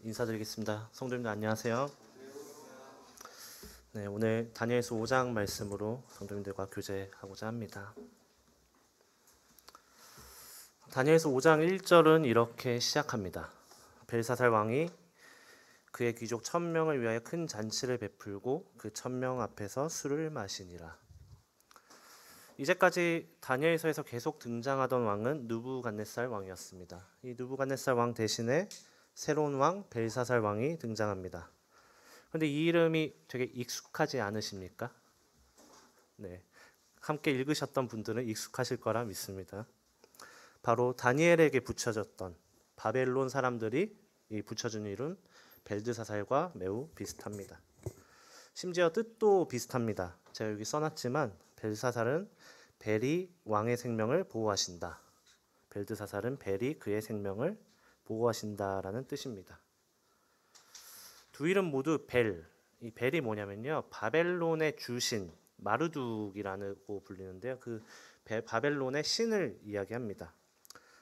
인사드리겠습니다. 성도님들 안녕하세요. 네, 오늘 다니엘서 5장 말씀으로 성도님들과 교제하고자 합니다. 다니엘서 5장 1절은 이렇게 시작합니다. 벨사살 왕이 그의 귀족 1000명을 위하여 큰 잔치를 베풀고 그 1000명 앞에서 술을 마시니라. 이제까지 다니엘서에서 계속 등장하던 왕은 느부갓네살 왕이었습니다. 이 느부갓네살 왕 대신에 새로운 왕 벨사살 왕이 등장합니다. 그런데 이 이름이 되게 익숙하지 않으십니까? 네, 함께 읽으셨던 분들은 익숙하실 거라 믿습니다. 바로 다니엘에게 붙여졌던 바벨론 사람들이 이 붙여준 이름 벨드사살과 매우 비슷합니다. 심지어 뜻도 비슷합니다. 제가 여기 써놨지만 벨사살은 벨이 왕의 생명을 보호하신다. 벨드사살은 벨이 그의 생명을 보호하신다라는 뜻입니다. 두 이름 모두 벨. 이 벨이 뭐냐면요, 바벨론의 주신 마르둑이라고 불리는데요. 그 바벨론의 신을 이야기합니다.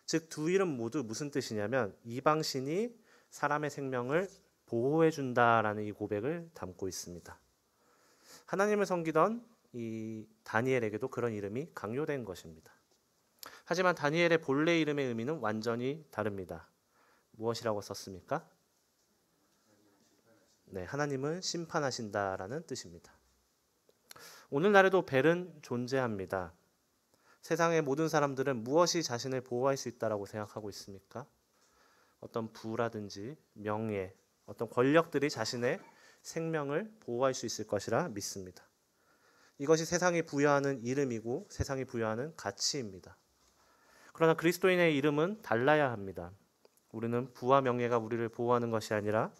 즉 두 이름 모두 무슨 뜻이냐면 이방 신이 사람의 생명을 보호해 준다라는 이 고백을 담고 있습니다. 하나님을 섬기던 이 다니엘에게도 그런 이름이 강요된 것입니다. 하지만 다니엘의 본래 이름의 의미는 완전히 다릅니다. 무엇이라고 썼습니까? 네, 하나님은 심판하신다라는 뜻입니다. 오늘날에도 벨은 존재합니다. 세상의 모든 사람들은 무엇이 자신을 보호할 수 있다고 생각하고 있습니까? 어떤 부라든지 명예, 어떤 권력들이 자신의 생명을 보호할 수 있을 것이라 믿습니다. 이것이 세상이 부여하는 이름이고 세상이 부여하는 가치입니다. 그러나 그리스도인의 이름은 달라야 합니다. 우리는 부와 명예가 우리를 보호하는 것이 아니라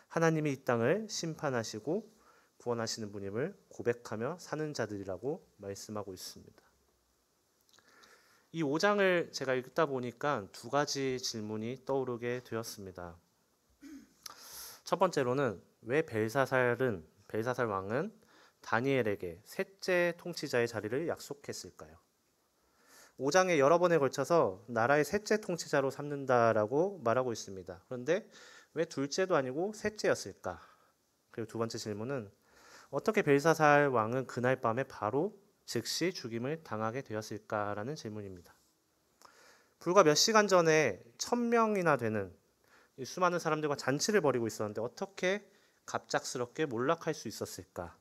하나님이 이 땅을 심판하시고 구원하시는 분임을 고백하며 사는 자들이라고 말씀하고 있습니다. 이 5장을 제가 읽다 보니까 두 가지 질문이 떠오르게 되었습니다. 첫 번째로는 왜 벨사살 왕은 다니엘에게 셋째 통치자의 자리를 약속했을까요? 5장에 여러 번에 걸쳐서 나라의 셋째 통치자로 삼는다라고 말하고 있습니다. 그런데 왜 둘째도 아니고 셋째였을까? 그리고 두 번째 질문은 어떻게 벨사살 왕은 그날 밤에 바로 즉시 죽임을 당하게 되었을까라는 질문입니다. 불과 몇 시간 전에 1000명이나 되는 수많은 사람들과 잔치를 벌이고 있었는데 어떻게 갑작스럽게 몰락할 수 있었을까?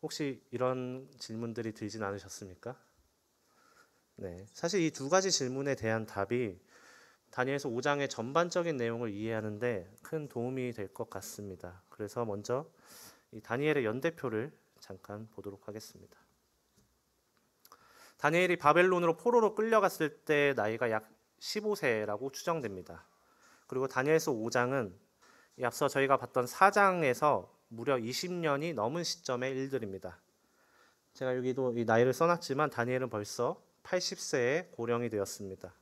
혹시 이런 질문들이 들진 않으셨습니까? 네, 사실 이 두 가지 질문에 대한 답이 다니엘서 5장의 전반적인 내용을 이해하는데 큰 도움이 될 것 같습니다. 그래서 먼저 이 다니엘의 연대표를 잠깐 보도록 하겠습니다. 다니엘이 바벨론으로 포로로 끌려갔을 때 나이가 약 15세라고 추정됩니다. 그리고 다니엘서 5장은 앞서 저희가 봤던 4장에서 무려 20년이 넘은 시점의 일들입니다. 제가 여기도 이 나이를 써놨지만 다니엘은 벌써 80세에 고령이 되었습니다.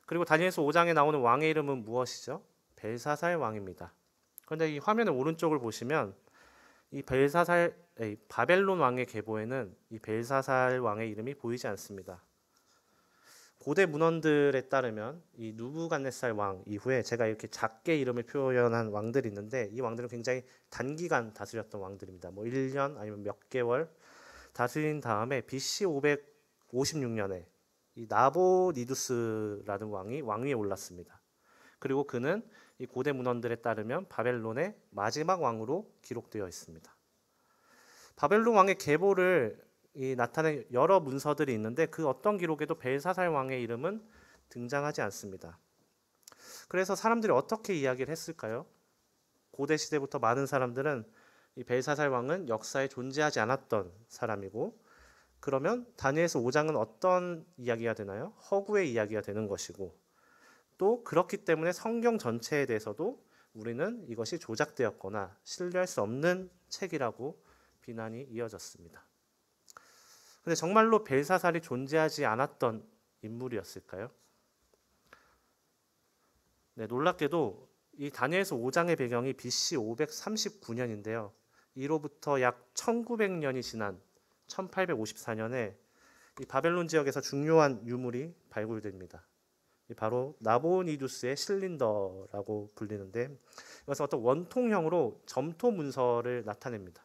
그리고 다니엘서 5장에 나오는 왕의 이름은 무엇이죠? 벨사살 왕입니다. 그런데 이 화면의 오른쪽을 보시면 이 바벨론 왕의 계보에는 이 벨사살 왕의 이름이 보이지 않습니다. 고대 문헌들에 따르면 이 느부갓네살 왕 이후에 제가 이렇게 작게 이름을 표현한 왕들이 있는데 이 왕들은 굉장히 단기간 다스렸던 왕들입니다. 1년 아니면 몇 개월 다스린 다음에 BC 556년에 이 나보니두스라는 왕이 왕위에 올랐습니다. 그리고 그는 이 고대 문헌들에 따르면 바벨론의 마지막 왕으로 기록되어 있습니다. 바벨론 왕의 계보를 나타낸 여러 문서들이 있는데 그 어떤 기록에도 벨사살 왕의 이름은 등장하지 않습니다. 그래서 사람들이 어떻게 이야기를 했을까요? 고대 시대부터 많은 사람들은 이 벨사살 왕은 역사에 존재하지 않았던 사람이고, 그러면 다니엘서 5장은 어떤 이야기가 되나요? 허구의 이야기가 되는 것이고, 또 그렇기 때문에 성경 전체에 대해서도 우리는 이것이 조작되었거나 신뢰할 수 없는 책이라고 비난이 이어졌습니다. 근데 정말로 벨사살이 존재하지 않았던 인물이었을까요? 네, 놀랍게도 이 다니엘서 5장의 배경이 BC 539년인데요. 이로부터 약 1900년이 지난 1854년에 이 바벨론 지역에서 중요한 유물이 발굴됩니다. 바로 나보니두스의 실린더라고 불리는데, 이것은 어떤 원통형으로 점토 문서를 나타냅니다.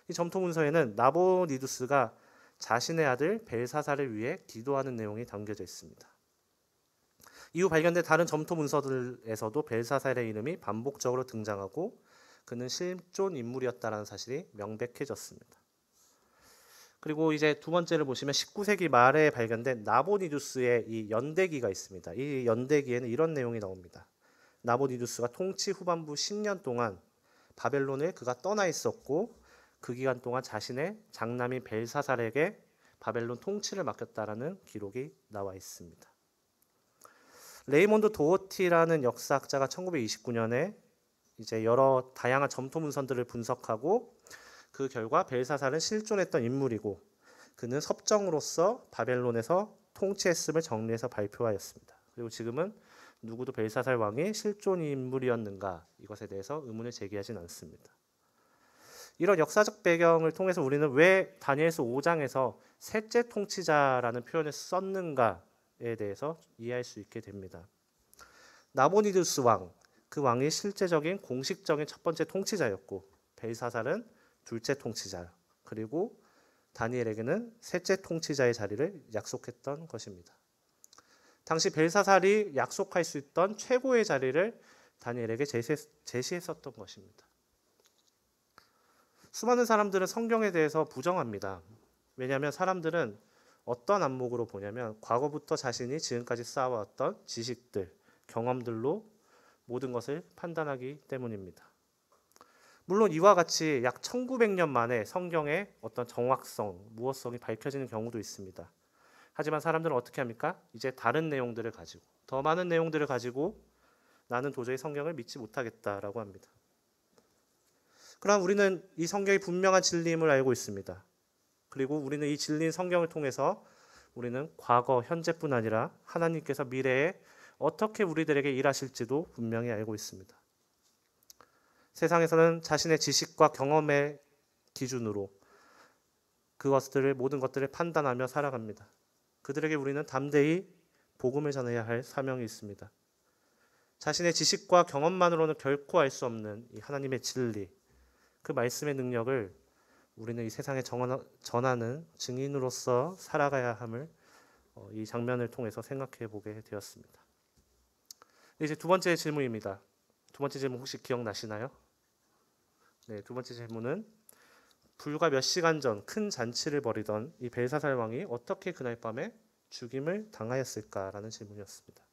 이 점토 문서에는 나보니두스가 자신의 아들 벨사살을 위해 기도하는 내용이 담겨져 있습니다. 이후 발견된 다른 점토 문서들에서도 벨사살의 이름이 반복적으로 등장하고 그는 실존 인물이었다는 사실이 명백해졌습니다. 그리고 이제 두 번째를 보시면 19세기 말에 발견된 나보니두스의 이 연대기가 있습니다. 이 연대기에는 이런 내용이 나옵니다. 나보니두스가 통치 후반부 10년 동안 바벨론을 그가 떠나 있었고 그 기간 동안 자신의 장남인 벨사살에게 바벨론 통치를 맡겼다라는 기록이 나와 있습니다. 레이몬드 도어티라는 역사학자가 1929년에 이제 여러 다양한 점토 문서들을 분석하고 그 결과 벨사살은 실존했던 인물이고 그는 섭정으로서 바벨론에서 통치했음을 정리해서 발표하였습니다. 그리고 지금은 누구도 벨사살 왕이 실존 인물이었는가 이것에 대해서 의문을 제기하진 않습니다. 이런 역사적 배경을 통해서 우리는 왜 다니엘서 5장에서 셋째 통치자라는 표현을 썼는가에 대해서 이해할 수 있게 됩니다. 나보니두스 왕, 그 왕이 실제적인 공식적인 첫 번째 통치자였고 벨사살은 둘째 통치자, 그리고 다니엘에게는 셋째 통치자의 자리를 약속했던 것입니다. 당시 벨사살이 약속할 수 있던 최고의 자리를 다니엘에게 제시했었던 것입니다. 수많은 사람들은 성경에 대해서 부정합니다. 왜냐하면 사람들은 어떤 안목으로 보냐면 과거부터 자신이 지금까지 쌓아왔던 지식들, 경험들로 모든 것을 판단하기 때문입니다. 물론 이와 같이 약 1900년 만에 성경의 어떤 정확성, 무엇성이 밝혀지는 경우도 있습니다. 하지만 사람들은 어떻게 합니까? 이제 다른 내용들을 가지고, 더 많은 내용들을 가지고 나는 도저히 성경을 믿지 못하겠다라고 합니다. 그럼 우리는 이 성경이 분명한 진리임을 알고 있습니다. 그리고 우리는 이 진리인 성경을 통해서 우리는 과거, 현재뿐 아니라 하나님께서 미래에 어떻게 우리들에게 일하실지도 분명히 알고 있습니다. 세상에서는 자신의 지식과 경험의 기준으로 그것들을 모든 것들을 판단하며 살아갑니다. 그들에게 우리는 담대히 복음을 전해야 할 사명이 있습니다. 자신의 지식과 경험만으로는 결코 알 수 없는 이 하나님의 진리, 그 말씀의 능력을 우리는 이 세상에 전하는 증인으로서 살아가야 함을 이 장면을 통해서 생각해 보게 되었습니다. 이제 두 번째 질문입니다. 두 번째 질문 혹시 기억나시나요? 네, 두 번째 질문은 불과 몇 시간 전 큰 잔치를 벌이던 이 벨사살 왕이 어떻게 그날 밤에 죽임을 당하였을까라는 질문이었습니다.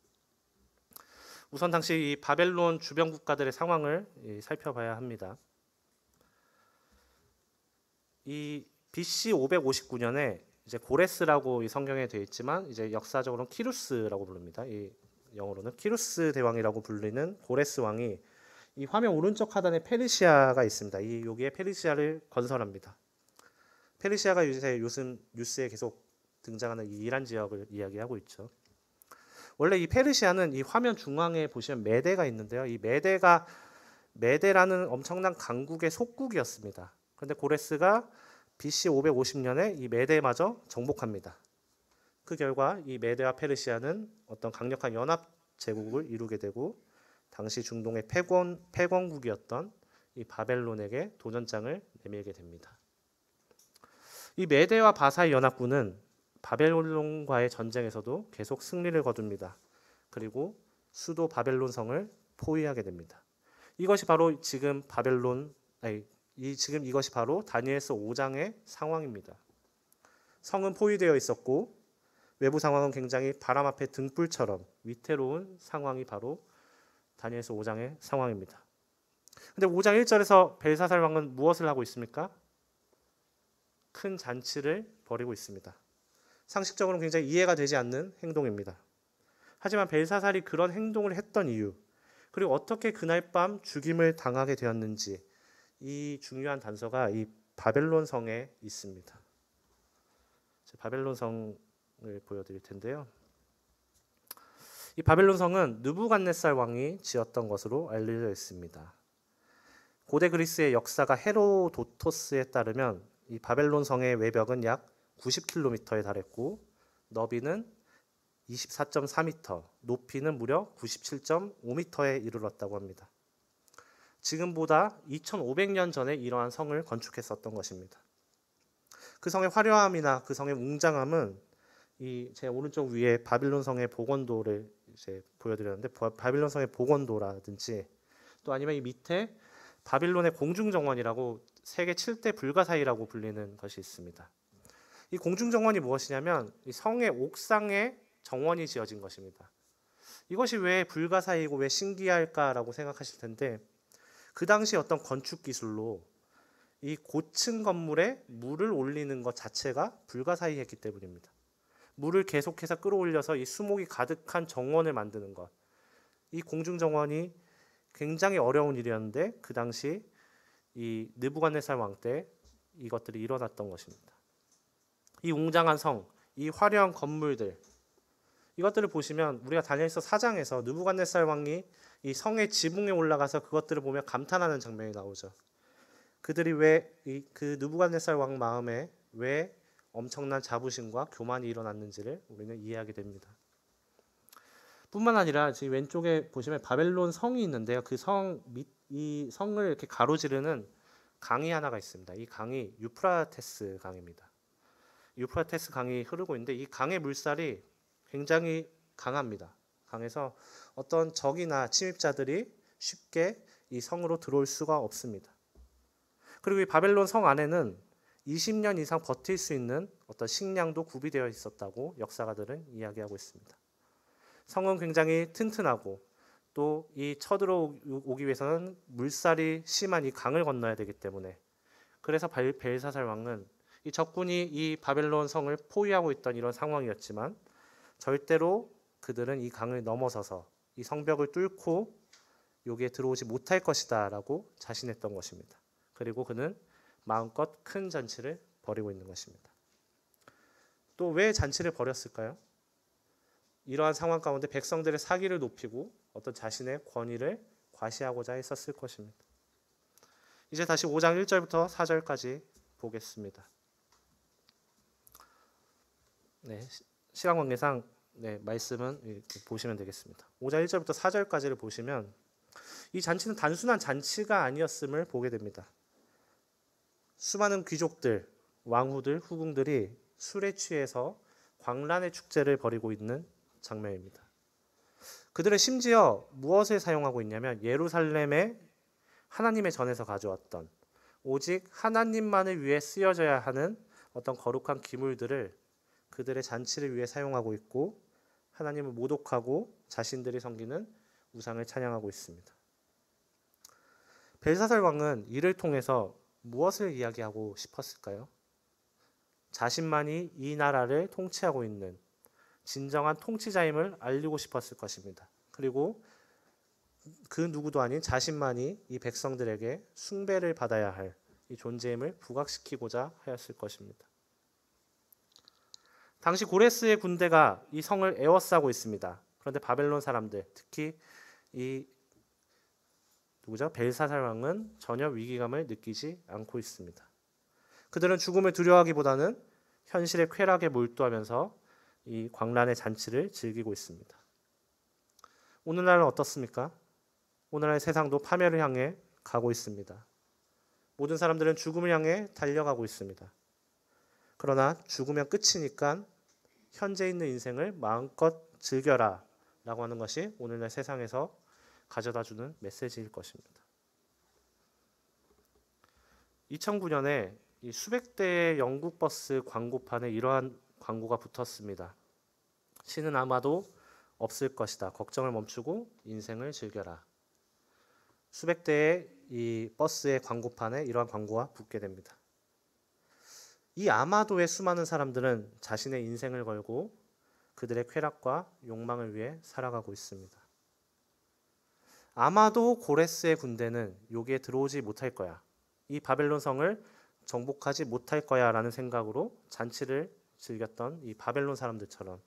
우선 당시 이 바벨론 주변 국가들의 상황을 살펴봐야 합니다. 이 BC 559년에 이제 고레스라고 이 성경에 되어 있지만 이제 역사적으로는 키루스라고 부릅니다. 이 영어로는 키루스 대왕이라고 불리는 고레스 왕이 이 화면 오른쪽 하단에 페르시아가 있습니다. 이 여기에 페르시아를 건설합니다. 페르시아가 요즘 뉴스에 계속 등장하는 이 이란 지역을 이야기하고 있죠. 원래 이 페르시아는 이 화면 중앙에 보시면 메대가 있는데요. 이 메대라는 엄청난 강국의 속국이었습니다. 그런데 고레스가 BC 550년에 이 메대마저 정복합니다. 그 결과 이 메대와 페르시아는 어떤 강력한 연합 제국을 이루게 되고 당시 중동의 패권국이었던 이 바벨론에게 도전장을 내밀게 됩니다. 이 메대와 바사의 연합군은 바벨론과의 전쟁에서도 계속 승리를 거둡니다. 그리고 수도 바벨론 성을 포위하게 됩니다. 이것이 바로 이것이 바로 다니엘서 5장의 상황입니다. 성은 포위되어 있었고 외부 상황은 굉장히 바람 앞에 등불처럼 위태로운 상황이 바로 다니엘서 5장의 상황입니다. 근데 5장 1절에서 벨사살 왕은 무엇을 하고 있습니까? 큰 잔치를 벌이고 있습니다. 상식적으로는 굉장히 이해가 되지 않는 행동입니다. 하지만 벨사살이 그런 행동을 했던 이유, 그리고 어떻게 그날 밤 죽임을 당하게 되었는지 이 중요한 단서가 이 바벨론 성에 있습니다. 바벨론 성을 보여드릴 텐데요. 이 바벨론 성은 느부갓네살 왕이 지었던 것으로 알려져 있습니다. 고대 그리스의 역사가 헤로도토스에 따르면 이 바벨론 성의 외벽은 약 90km에 달했고 너비는 24.4m, 높이는 무려 97.5m에 이르렀다고 합니다. 지금보다 2500년 전에 이러한 성을 건축했었던 것입니다. 그 성의 화려함이나 그 성의 웅장함은 이 제 오른쪽 위에 바빌론 성의 복원도를 이제 보여드렸는데, 바빌론 성의 복원도라든지 또 아니면 이 밑에 바빌론의 공중정원이라고 세계 7대 불가사의라고 불리는 것이 있습니다. 이 공중정원이 무엇이냐면 이 성의 옥상에 정원이 지어진 것입니다. 이것이 왜 불가사의고 왜 신기할까라고 생각하실 텐데, 그 당시 어떤 건축 기술로 이 고층 건물에 물을 올리는 것 자체가 불가사의했기 때문입니다. 물을 계속해서 끌어올려서 이 수목이 가득한 정원을 만드는 것, 이 공중정원이 굉장히 어려운 일이었는데 그 당시 이 느부갓네살 왕 때 이것들이 일어났던 것입니다. 이 웅장한 성, 이 화려한 건물들, 이것들을 보시면 우리가 다니엘서 4장에서 느부갓네살 왕이 이 성의 지붕에 올라가서 그것들을 보며 감탄하는 장면이 나오죠. 그들이 왜 그 느부갓네살 왕 마음에 왜 엄청난 자부심과 교만이 일어났는지를 우리는 이해하게 됩니다. 뿐만 아니라 지금 왼쪽에 보시면 바벨론 성이 있는데요. 이 성을 이렇게 가로지르는 강이 하나가 있습니다. 이 강이 유프라테스 강입니다. 유프라테스 강이 흐르고 있는데 이 강의 물살이 굉장히 강합니다. 강에서 어떤 적이나 침입자들이 쉽게 이 성으로 들어올 수가 없습니다. 그리고 이 바벨론 성 안에는 20년 이상 버틸 수 있는 어떤 식량도 구비되어 있었다고 역사가들은 이야기하고 있습니다. 성은 굉장히 튼튼하고 또 이 쳐들어오기 위해서는 물살이 심한 이 강을 건너야 되기 때문에, 그래서 벨사살 왕은 이 적군이 이 바벨론 성을 포위하고 있던 이런 상황이었지만 절대로 그들은 이 강을 넘어서서 이 성벽을 뚫고 여기에 들어오지 못할 것이다 라고 자신했던 것입니다. 그리고 그는 마음껏 큰 잔치를 벌이고 있는 것입니다. 또 왜 잔치를 벌였을까요? 이러한 상황 가운데 백성들의 사기를 높이고 어떤 자신의 권위를 과시하고자 했었을 것입니다. 이제 다시 5장 1절부터 4절까지 보겠습니다. 네, 시간 관계상 말씀은 보시면 되겠습니다. 5장 1절부터 4절까지를 보시면 이 잔치는 단순한 잔치가 아니었음을 보게 됩니다. 수많은 귀족들, 왕후들, 후궁들이 술에 취해서 광란의 축제를 벌이고 있는 장면입니다. 그들은 심지어 무엇을 사용하고 있냐면 예루살렘에 하나님의 전에서 가져왔던 오직 하나님만을 위해 쓰여져야 하는 어떤 거룩한 기물들을 그들의 잔치를 위해 사용하고 있고, 하나님을 모독하고 자신들이 섬기는 우상을 찬양하고 있습니다. 벨사살 왕은 이를 통해서 무엇을 이야기하고 싶었을까요? 자신만이 이 나라를 통치하고 있는 진정한 통치자임을 알리고 싶었을 것입니다. 그리고 그 누구도 아닌 자신만이 이 백성들에게 숭배를 받아야 할 이 존재임을 부각시키고자 하였을 것입니다. 당시 고레스의 군대가 이 성을 에워싸고 있습니다. 그런데 바벨론 사람들, 특히 이 벨사살 왕은 전혀 위기감을 느끼지 않고 있습니다. 그들은 죽음을 두려워하기보다는 현실의 쾌락에 몰두하면서 이 광란의 잔치를 즐기고 있습니다. 오늘날은 어떻습니까? 오늘날 세상도 파멸을 향해 가고 있습니다. 모든 사람들은 죽음을 향해 달려가고 있습니다. 그러나 죽으면 끝이니까 현재 있는 인생을 마음껏 즐겨라 라고 하는 것이 오늘날 세상에서 가져다주는 메시지일 것입니다. 2009년에 이 수백 대의 영국 버스 광고판에 이러한 광고가 붙었습니다. 신은 아마도 없을 것이다. 걱정을 멈추고 인생을 즐겨라. 수백 대의 이 버스의 광고판에 이러한 광고가 붙게 됩니다. 이 아마도의 수많은 사람들은 자신의 인생을 걸고 그들의 쾌락과 욕망을 위해 살아가고 있습니다. 아마도 고레스의 군대는 여기에 들어오지 못할 거야. 이 바벨론 성을 정복하지 못할 거야 라는 생각으로 잔치를 즐겼던 이 바벨론 사람들처럼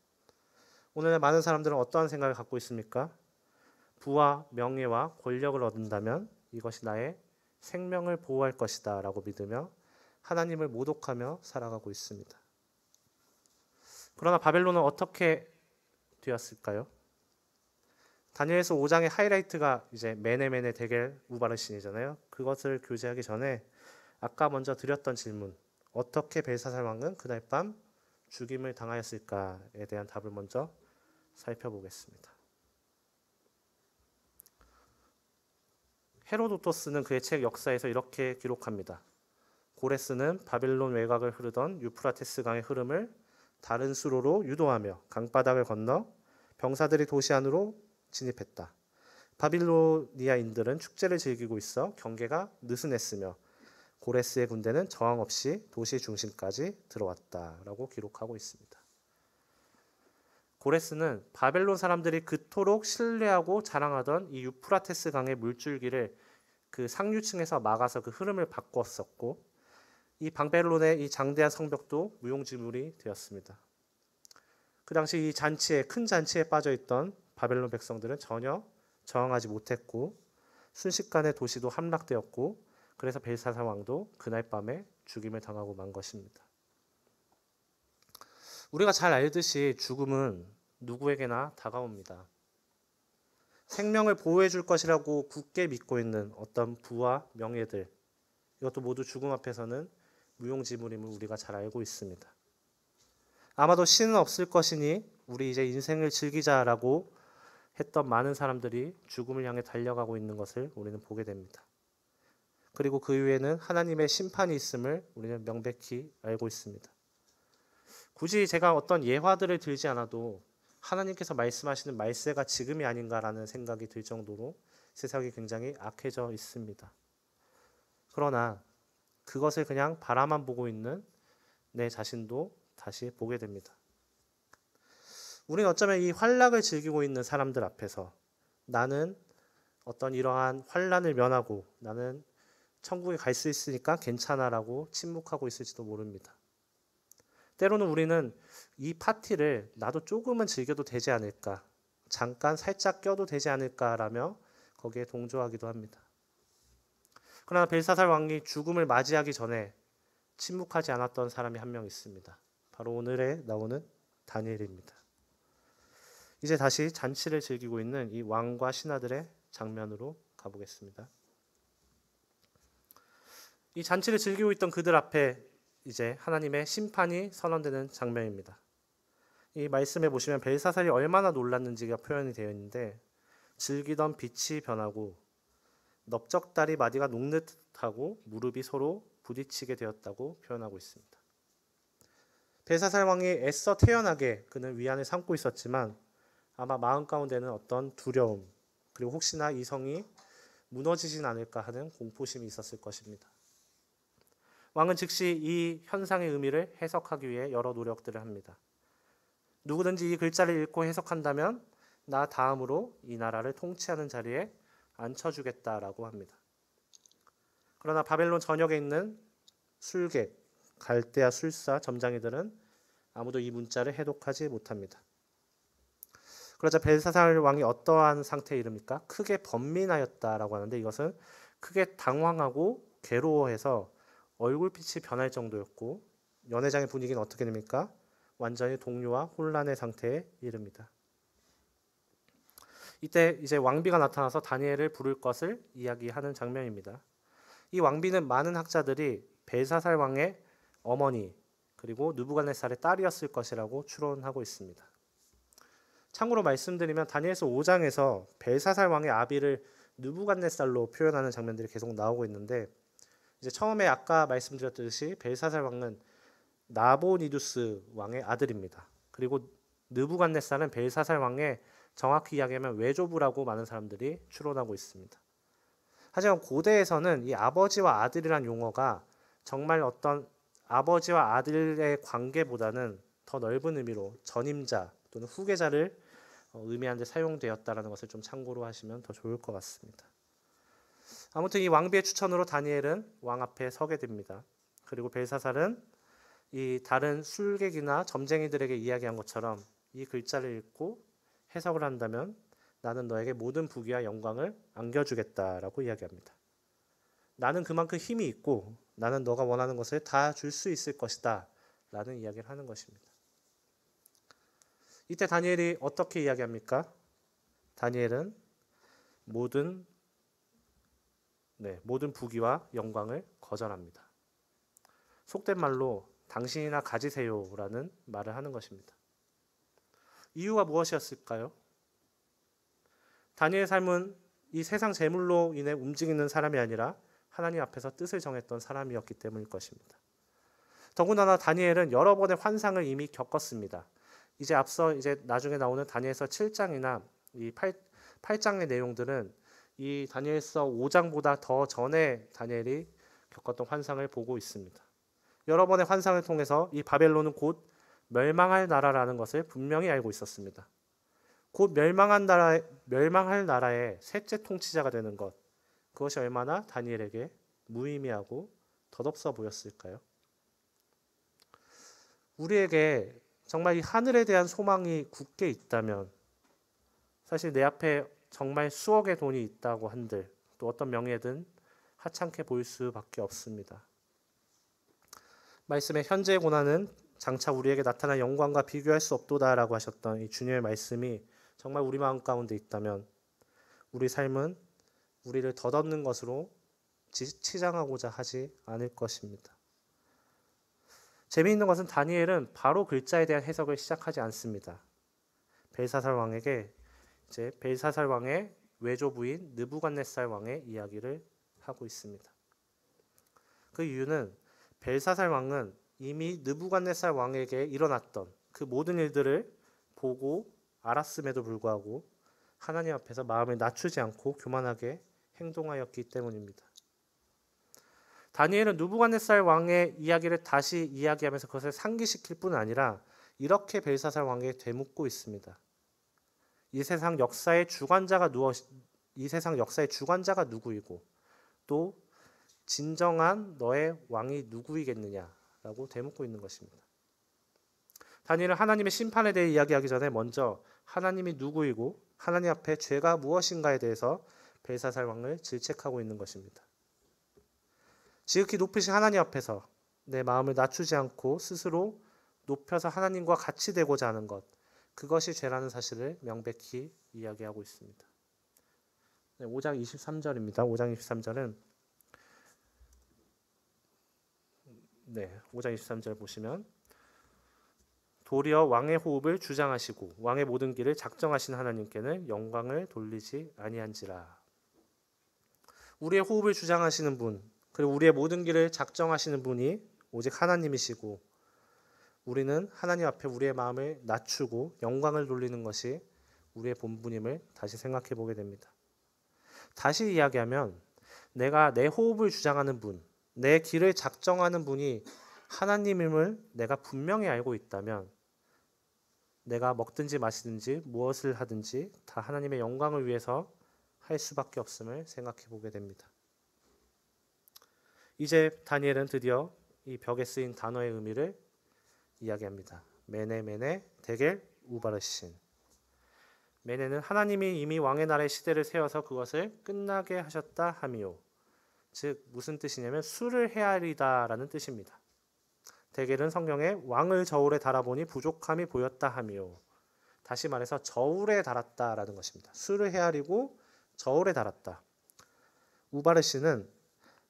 오늘날 많은 사람들은 어떠한 생각을 갖고 있습니까? 부와 명예와 권력을 얻는다면 이것이 나의 생명을 보호할 것이다 라고 믿으며 하나님을 모독하며 살아가고 있습니다. 그러나 바벨론은 어떻게 되었을까요? 다니엘서 5장의 하이라이트가 이제 메네메네 데겔 우바르신이잖아요. 그것을 교제하기 전에 아까 먼저 드렸던 질문, 어떻게 벨사살 왕은 그날 밤 죽임을 당하였을까에 대한 답을 먼저 살펴보겠습니다. 헤로도토스는 그의 책 역사에서 이렇게 기록합니다. 고레스는 바벨론 외곽을 흐르던 유프라테스 강의 흐름을 다른 수로로 유도하며 강바닥을 건너 병사들이 도시 안으로 진입했다. 바빌로니아인들은 축제를 즐기고 있어 경계가 느슨했으며 고레스의 군대는 저항 없이 도시 중심까지 들어왔다라고 기록하고 있습니다. 고레스는 바벨론 사람들이 그토록 신뢰하고 자랑하던 이 유프라테스 강의 물줄기를 그 상류층에서 막아서 그 흐름을 바꿨었고, 이 바벨론의 이 장대한 성벽도 무용지물이 되었습니다. 그 당시 이 잔치에, 큰 잔치에 빠져있던 바벨론 백성들은 전혀 저항하지 못했고 순식간에 도시도 함락되었고, 그래서 벨사살 왕도 그날 밤에 죽임을 당하고 만 것입니다. 우리가 잘 알듯이 죽음은 누구에게나 다가옵니다. 생명을 보호해 줄 것이라고 굳게 믿고 있는 어떤 부와 명예들, 이것도 모두 죽음 앞에서는 무용지물임을 우리가 잘 알고 있습니다. 아마도 신은 없을 것이니 우리 이제 인생을 즐기자라고 했던 많은 사람들이 죽음을 향해 달려가고 있는 것을 우리는 보게 됩니다. 그리고 그 위에는 하나님의 심판이 있음을 우리는 명백히 알고 있습니다. 굳이 제가 어떤 예화들을 들지 않아도 하나님께서 말씀하시는 말세가 지금이 아닌가라는 생각이 들 정도로 세상이 굉장히 악해져 있습니다. 그러나 그것을 그냥 바라만 보고 있는 내 자신도 다시 보게 됩니다. 우리는 어쩌면 이 환락을 즐기고 있는 사람들 앞에서 나는 어떤 이러한 환란을 면하고 나는 천국에 갈 수 있으니까 괜찮아라고 침묵하고 있을지도 모릅니다. 때로는 우리는 이 파티를 나도 조금은 즐겨도 되지 않을까, 잠깐 살짝 껴도 되지 않을까라며 거기에 동조하기도 합니다. 그러나 벨사살 왕이 죽음을 맞이하기 전에 침묵하지 않았던 사람이 한 명 있습니다. 바로 오늘에 나오는 다니엘입니다. 이제 다시 잔치를 즐기고 있는 이 왕과 신하들의 장면으로 가보겠습니다. 이 잔치를 즐기고 있던 그들 앞에 이제 하나님의 심판이 선언되는 장면입니다. 이 말씀에 보시면 벨사살이 얼마나 놀랐는지가 표현이 되어 있는데, 즐기던 빛이 변하고 넓적다리 마디가 녹는 듯하고 무릎이 서로 부딪히게 되었다고 표현하고 있습니다. 벨사살 왕이 애써 태연하게 그는 위안을 삼고 있었지만 아마 마음 가운데는 어떤 두려움, 그리고 혹시나 이 성이 무너지진 않을까 하는 공포심이 있었을 것입니다. 왕은 즉시 이 현상의 의미를 해석하기 위해 여러 노력들을 합니다. 누구든지 이 글자를 읽고 해석한다면 나 다음으로 이 나라를 통치하는 자리에 앉혀주겠다라고 합니다. 그러나 바벨론 전역에 있는 술객, 갈대아 술사, 점장이들은 아무도 이 문자를 해독하지 못합니다. 그러자 벨사살 왕이 어떠한 상태에 이릅니까? 크게 번민하였다라고 하는데, 이것은 크게 당황하고 괴로워해서 얼굴빛이 변할 정도였고, 연회장의 분위기는 어떻게 됩니까? 완전히 동요와 혼란의 상태에 이릅니다. 이때 이제 왕비가 나타나서 다니엘을 부를 것을 이야기하는 장면입니다. 이 왕비는 많은 학자들이 벨사살 왕의 어머니 그리고 느부갓네살의 딸이었을 것이라고 추론하고 있습니다. 참고로 말씀드리면 다니엘서 5장에서 벨사살 왕의 아비를 느부갓네살로 표현하는 장면들이 계속 나오고 있는데, 이제 처음에 아까 말씀드렸듯이 벨사살 왕은 나보니두스 왕의 아들입니다. 그리고 느부갓네살은 벨사살 왕의 정확히 이야기하면 외조부라고 많은 사람들이 추론하고 있습니다. 하지만 고대에서는 이 아버지와 아들이란 용어가 정말 어떤 아버지와 아들의 관계보다는 더 넓은 의미로 전임자 또는 후계자를 의미하는 데 사용되었다는 것을 좀 참고로 하시면 더 좋을 것 같습니다. 아무튼 이 왕비의 추천으로 다니엘은 왕 앞에 서게 됩니다. 그리고 벨사살은 이 다른 술객이나 점쟁이들에게 이야기한 것처럼 이 글자를 읽고 해석을 한다면 나는 너에게 모든 부귀와 영광을 안겨주겠다라고 이야기합니다. 나는 그만큼 힘이 있고 나는 너가 원하는 것을 다 줄 수 있을 것이다 라는 이야기를 하는 것입니다. 이때 다니엘이 어떻게 이야기합니까? 다니엘은 모든 부귀와 영광을 거절합니다. 속된 말로 당신이나 가지세요라는 말을 하는 것입니다. 이유가 무엇이었을까요? 다니엘의 삶은 이 세상 재물로 인해 움직이는 사람이 아니라 하나님 앞에서 뜻을 정했던 사람이었기 때문일 것입니다. 더군다나 다니엘은 여러 번의 환상을 이미 겪었습니다. 이제 나중에 나오는 다니엘서 7장이나 이 8장의 내용들은 이 다니엘서 5장보다 더 전에 다니엘이 겪었던 환상을 보고 있습니다. 여러 번의 환상을 통해서 이 바벨론은 곧 멸망할 나라라는 것을 분명히 알고 있었습니다. 곧 멸망할 나라의 셋째 통치자가 되는 것, 그것이 얼마나 다니엘에게 무의미하고 덧없어 보였을까요? 우리에게 정말 이 하늘에 대한 소망이 굳게 있다면, 사실 내 앞에 정말 수억의 돈이 있다고 한들 또 어떤 명예든 하찮게 보일 수밖에 없습니다. 말씀의 현재의 고난은 장차 우리에게 나타난 영광과 비교할 수 없도다라고 하셨던 이 주님의 말씀이 정말 우리 마음 가운데 있다면 우리 삶은 우리를 덧없는 것으로 치장하고자 하지 않을 것입니다. 재미있는 것은 다니엘은 바로 글자에 대한 해석을 시작하지 않습니다. 벨사살 왕의 외조부인 느부갓네살 왕의 이야기를 하고 있습니다. 그 이유는 벨사살 왕은 이미 느부갓네살 왕에게 일어났던 그 모든 일들을 보고 알았음에도 불구하고 하나님 앞에서 마음을 낮추지 않고 교만하게 행동하였기 때문입니다. 다니엘은 느부갓네살 왕의 이야기를 다시 이야기하면서 그것을 상기시킬 뿐 아니라 이렇게 벨사살 왕에게 되묻고 있습니다. 이 세상 역사의 주관자가 누구이고 또 진정한 너의 왕이 누구이겠느냐라고 되묻고 있는 것입니다. 다니엘은 하나님의 심판에 대해 이야기하기 전에 먼저 하나님이 누구이고 하나님 앞에 죄가 무엇인가에 대해서 벨사살 왕을 질책하고 있는 것입니다. 지극히 높으신 하나님 앞에서 내 마음을 낮추지 않고 스스로 높여서 하나님과 같이 되고자 하는 것, 그것이 죄라는 사실을 명백히 이야기하고 있습니다. 5장 23절입니다. 5장 23절은 5장 23절 보시면 도리어 왕의 호흡을 주장하시고 왕의 모든 길을 작정하신 하나님께는 영광을 돌리지 아니한지라. 우리의 호흡을 주장하시는 분, 그리고 우리의 모든 길을 작정하시는 분이 오직 하나님이시고 우리는 하나님 앞에 우리의 마음을 낮추고 영광을 돌리는 것이 우리의 본분임을 다시 생각해 보게 됩니다. 다시 이야기하면 내가 내 호흡을 주장하는 분, 내 길을 작정하는 분이 하나님임을 내가 분명히 알고 있다면 내가 먹든지 마시든지 무엇을 하든지 다 하나님의 영광을 위해서 할 수밖에 없음을 생각해 보게 됩니다. 이제 다니엘은 드디어 이 벽에 쓰인 단어의 의미를 이야기합니다. 메네 데겔 우바르신. 메네는 하나님이 이미 왕의 나라의 시대를 세워서 그것을 끝나게 하셨다 함이요. 즉 무슨 뜻이냐면 수를 헤아리다라는 뜻입니다. 데겔은 성경에 왕을 저울에 달아보니 부족함이 보였다 함이요. 다시 말해서 저울에 달았다라는 것입니다. 수를 헤아리고 저울에 달았다. 우바르신은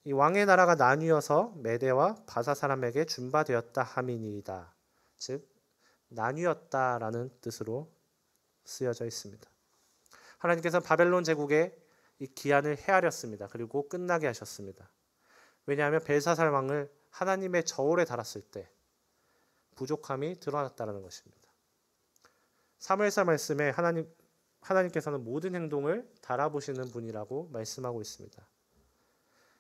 이 왕의 나라가 나뉘어서 메대와 바사 사람에게 준바되었다 함이니이다. 즉 나뉘었다라는 뜻으로 쓰여져 있습니다. 하나님께서 바벨론 제국의 이 기한을 헤아렸습니다. 그리고 끝나게 하셨습니다. 왜냐하면 벨사살 왕을 하나님의 저울에 달았을 때 부족함이 드러났다는 것입니다. 사무엘서 말씀에 하나님께서는 모든 행동을 달아보시는 분이라고 말씀하고 있습니다.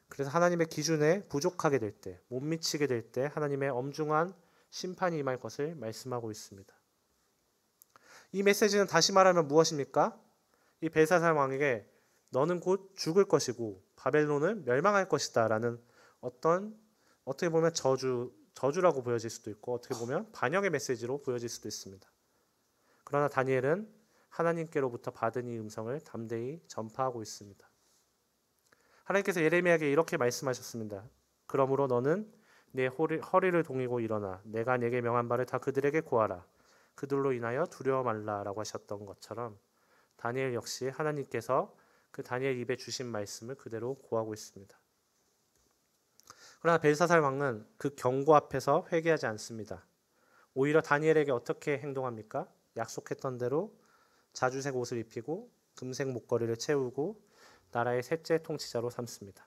그래서 하나님의 기준에 부족하게 될 때, 못 미치게 될 때 하나님의 엄중한 심판이 임할 것을 말씀하고 있습니다. 이 메시지는 다시 말하면 무엇입니까? 이 벨사살 왕에게 너는 곧 죽을 것이고 바벨론은 멸망할 것이다 라는 어떻게 보면 저주라고 보여질 수도 있고 어떻게 보면 반역의 메시지로 보여질 수도 있습니다. 그러나 다니엘은 하나님께로부터 받은 이 음성을 담대히 전파하고 있습니다. 하나님께서 예레미야에게 이렇게 말씀하셨습니다. 그러므로 너는 내 허리를 동이고 일어나 내가 네게 명한 바를 다 그들에게 고하라. 그들로 인하여 두려워 말라라고 하셨던 것처럼 다니엘 역시 하나님께서 그 다니엘 입에 주신 말씀을 그대로 고하고 있습니다. 그러나 벨사살 왕은 그 경고 앞에서 회개하지 않습니다. 오히려 다니엘에게 어떻게 행동합니까? 약속했던 대로 자주색 옷을 입히고 금색 목걸이를 채우고 나라의 셋째 통치자로 삼습니다.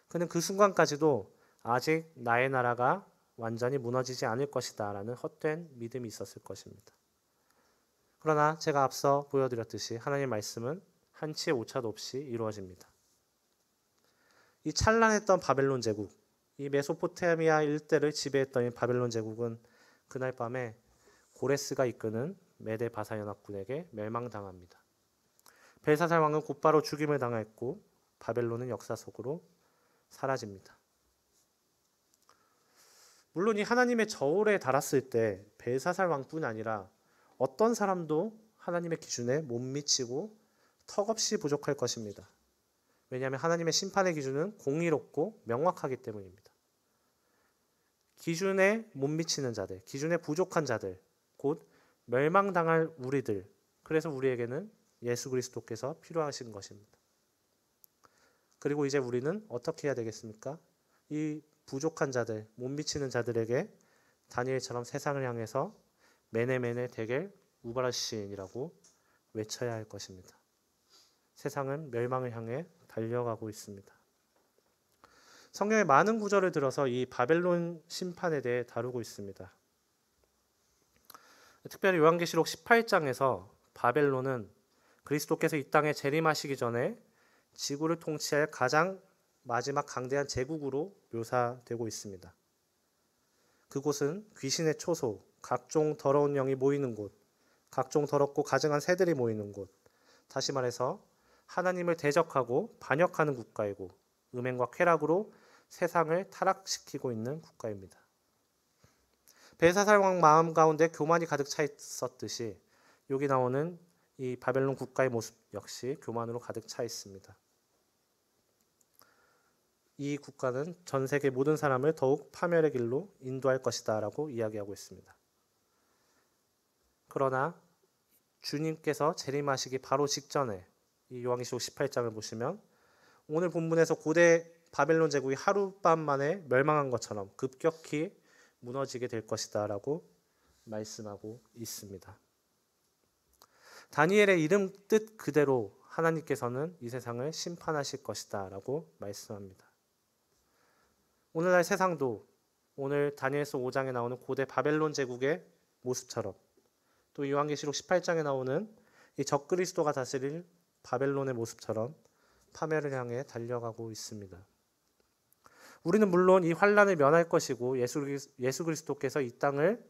그는 그 순간까지도 아직 나의 나라가 완전히 무너지지 않을 것이다 라는 헛된 믿음이 있었을 것입니다. 그러나 제가 앞서 보여드렸듯이 하나님의 말씀은 한치의 오차도 없이 이루어집니다. 이 찬란했던 바벨론 제국, 이 메소포타미아 일대를 지배했던 이 바벨론 제국은 그날 밤에 고레스가 이끄는 메데 바사 연합군에게 멸망당합니다. 벨사살 왕은 곧바로 죽임을 당했고 바벨론은 역사 속으로 사라집니다. 물론 이 하나님의 저울에 달았을 때 벨사살 왕뿐 아니라 어떤 사람도 하나님의 기준에 못 미치고 턱없이 부족할 것입니다. 왜냐하면 하나님의 심판의 기준은 공의롭고 명확하기 때문입니다. 기준에 못 미치는 자들, 기준에 부족한 자들, 곧 멸망당할 우리들, 그래서 우리에게는 예수 그리스도께서 필요하신 것입니다. 그리고 이제 우리는 어떻게 해야 되겠습니까? 이 부족한 자들, 못 미치는 자들에게 다니엘처럼 세상을 향해서 메네메네 데겔 우바라시인이라고 외쳐야 할 것입니다. 세상은 멸망을 향해 달려가고 있습니다. 성경의 많은 구절을 들어서 이 바벨론 심판에 대해 다루고 있습니다. 특별히 요한계시록 18장에서 바벨론은 그리스도께서 이 땅에 재림하시기 전에 지구를 통치할 가장 마지막 강대한 제국으로 묘사되고 있습니다. 그곳은 귀신의 초소, 각종 더러운 영이 모이는 곳, 각종 더럽고 가증한 새들이 모이는 곳, 다시 말해서 하나님을 대적하고 반역하는 국가이고 음행과 쾌락으로 세상을 타락시키고 있는 국가입니다. 벨사살 왕 마음 가운데 교만이 가득 차 있었듯이 여기 나오는 이 바벨론 국가의 모습 역시 교만으로 가득 차 있습니다. 이 국가는 전 세계 모든 사람을 더욱 파멸의 길로 인도할 것이다 라고 이야기하고 있습니다. 그러나 주님께서 재림하시기 바로 직전에 이 요한계시록 18장을 보시면 오늘 본문에서 고대 바벨론 제국이 하룻밤 만에 멸망한 것처럼 급격히 무너지게 될 것이다 라고 말씀하고 있습니다. 다니엘의 이름 뜻 그대로 하나님께서는 이 세상을 심판하실 것이다 라고 말씀합니다. 오늘날 세상도 오늘 다니엘서 5장에 나오는 고대 바벨론 제국의 모습처럼 또 요한계시록 18장에 나오는 이 적그리스도가 다스릴 바벨론의 모습처럼 파멸을 향해 달려가고 있습니다. 우리는 물론 이 환난을 면할 것이고 예수 그리스도께서 이 땅을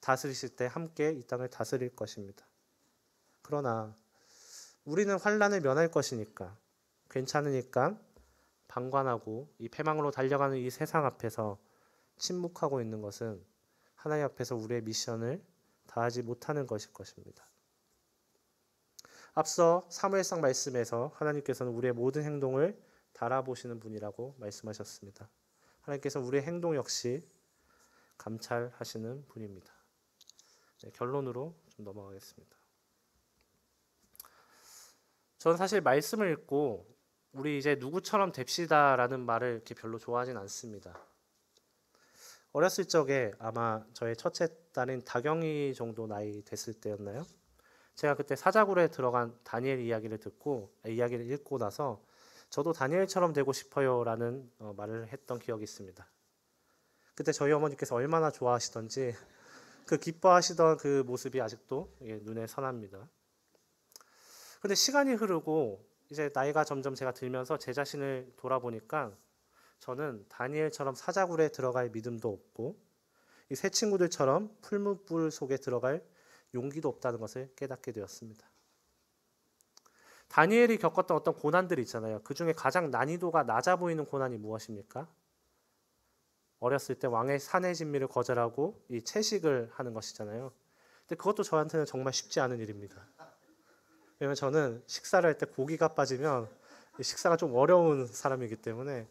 다스리실 때 함께 이 땅을 다스릴 것입니다. 그러나 우리는 환난을 면할 것이니까 괜찮으니까 방관하고 이 패망으로 달려가는 이 세상 앞에서 침묵하고 있는 것은 하나님 앞에서 우리의 미션을 다하지 못하는 것일 것입니다. 앞서 사무엘상 말씀에서 하나님께서는 우리의 모든 행동을 달아보시는 분이라고 말씀하셨습니다. 하나님께서 우리의 행동 역시 감찰하시는 분입니다. 네, 결론으로 좀 넘어가겠습니다. 저는 사실 말씀을 읽고 우리 이제 누구처럼 됩시다라는 말을 이렇게 별로 좋아하진 않습니다. 어렸을 적에 아마 저의 첫째 딸인 다경이 정도 나이 됐을 때였나요? 제가 그때 사자굴에 들어간 다니엘 이야기를 읽고 나서 저도 다니엘처럼 되고 싶어요라는 말을 했던 기억이 있습니다. 그때 저희 어머니께서 얼마나 좋아하시던지 그 기뻐하시던 그 모습이 아직도 눈에 선합니다. 근데 시간이 흐르고 이제 나이가 점점 제가 들면서 제 자신을 돌아보니까 저는 다니엘처럼 사자굴에 들어갈 믿음도 없고 이 새 친구들처럼 풀무불 속에 들어갈 용기도 없다는 것을 깨닫게 되었습니다. 다니엘이 겪었던 어떤 고난들이 있잖아요. 그 중에 가장 난이도가 낮아 보이는 고난이 무엇입니까? 어렸을 때 왕의 사내 진미를 거절하고 이 채식을 하는 것이잖아요. 근데 그것도 저한테는 정말 쉽지 않은 일입니다. 왜냐면 저는 식사를 할 때 고기가 빠지면 식사가 좀 어려운 사람이기 때문에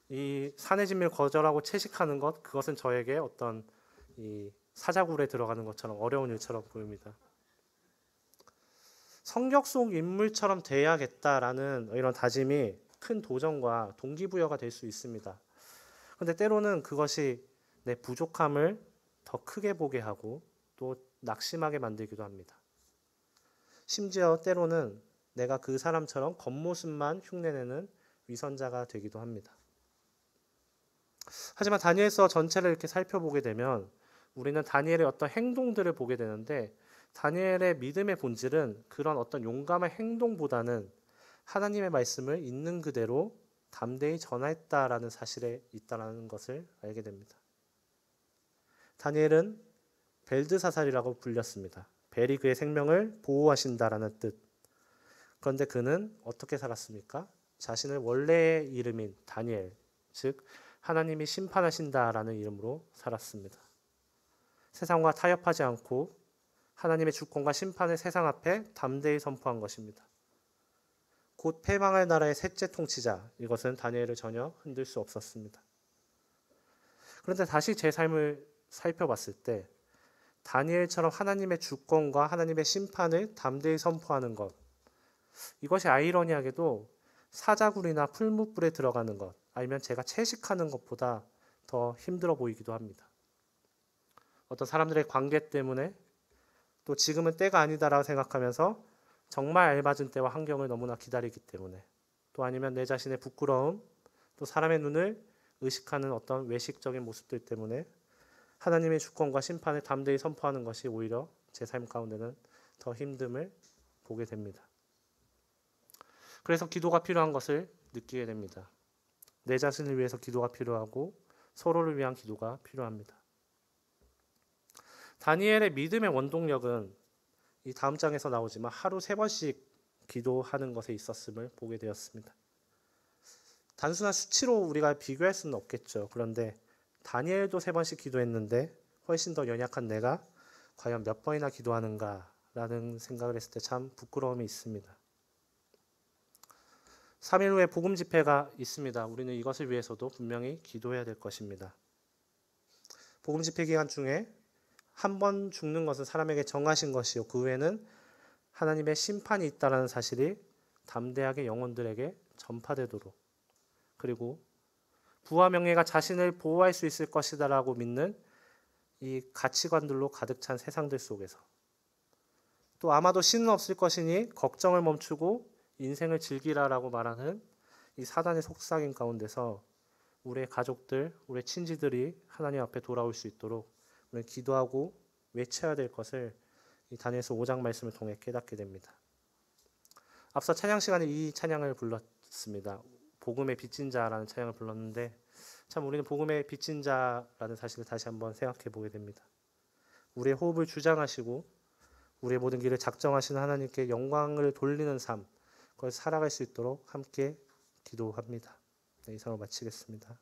이 사내 진미를 거절하고 채식하는 것, 그것은 저에게 어떤 이 사자굴에 들어가는 것처럼 어려운 일처럼 보입니다. 성경 속 인물처럼 돼야겠다라는 이런 다짐이 큰 도전과 동기부여가 될 수 있습니다. 그런데 때로는 그것이 내 부족함을 더 크게 보게 하고 또 낙심하게 만들기도 합니다. 심지어 때로는 내가 그 사람처럼 겉모습만 흉내내는 위선자가 되기도 합니다. 하지만 다니엘서 전체를 이렇게 살펴보게 되면 우리는 다니엘의 어떤 행동들을 보게 되는데 다니엘의 믿음의 본질은 그런 어떤 용감한 행동보다는 하나님의 말씀을 있는 그대로 담대히 전했다라는 사실에 있다라는 것을 알게 됩니다. 다니엘은 벨드사살이라고 불렸습니다. 벨이 그의 생명을 보호하신다라는 뜻. 그런데 그는 어떻게 살았습니까? 자신의 원래의 이름인 다니엘, 즉 하나님이 심판하신다라는 이름으로 살았습니다. 세상과 타협하지 않고 하나님의 주권과 심판을 세상 앞에 담대히 선포한 것입니다. 곧 패망할 나라의 셋째 통치자, 이것은 다니엘을 전혀 흔들 수 없었습니다. 그런데 다시 제 삶을 살펴봤을 때 다니엘처럼 하나님의 주권과 하나님의 심판을 담대히 선포하는 것, 이것이 아이러니하게도 사자굴이나 풀무불에 들어가는 것, 아니면 제가 채식하는 것보다 더 힘들어 보이기도 합니다. 어떤 사람들의 관계 때문에 또 지금은 때가 아니다라고 생각하면서 정말 알맞은 때와 환경을 너무나 기다리기 때문에, 또 아니면 내 자신의 부끄러움, 또 사람의 눈을 의식하는 어떤 외식적인 모습들 때문에 하나님의 주권과 심판을 담대히 선포하는 것이 오히려 제 삶 가운데는 더 힘듦을 보게 됩니다. 그래서 기도가 필요한 것을 느끼게 됩니다. 내 자신을 위해서 기도가 필요하고 서로를 위한 기도가 필요합니다. 다니엘의 믿음의 원동력은 이 다음 장에서 나오지만 하루 3번씩 기도하는 것에 있었음을 보게 되었습니다. 단순한 수치로 우리가 비교할 수는 없겠죠. 그런데 다니엘도 3번씩 기도했는데 훨씬 더 연약한 내가 과연 몇 번이나 기도하는가라는 생각을 했을 때 참 부끄러움이 있습니다. 3일 후에 복음 집회가 있습니다. 우리는 이것을 위해서도 분명히 기도해야 될 것입니다. 복음 집회 기간 중에 한 번 죽는 것은 사람에게 정하신 것이요 그 후에는 하나님의 심판이 있다는 사실이 담대하게 영혼들에게 전파되도록, 그리고 부와 명예가 자신을 보호할 수 있을 것이다라고 믿는 이 가치관들로 가득 찬 세상들 속에서, 또 아마도 신은 없을 것이니 걱정을 멈추고 인생을 즐기라라고 말하는 이 사단의 속삭임 가운데서 우리의 가족들, 우리의 친지들이 하나님 앞에 돌아올 수 있도록 우리는 기도하고 외쳐야 될 것을 이 다니엘서 5장 말씀을 통해 깨닫게 됩니다. 앞서 찬양 시간에 이 찬양을 불렀습니다. 복음의 빚진 자라는 찬양을 불렀는데 참 우리는 복음의 빚진 자라는 사실을 다시 한번 생각해 보게 됩니다. 우리의 호흡을 주장하시고 우리의 모든 길을 작정하시는 하나님께 영광을 돌리는 삶, 그걸 살아갈 수 있도록 함께 기도합니다. 네, 이상으로 마치겠습니다.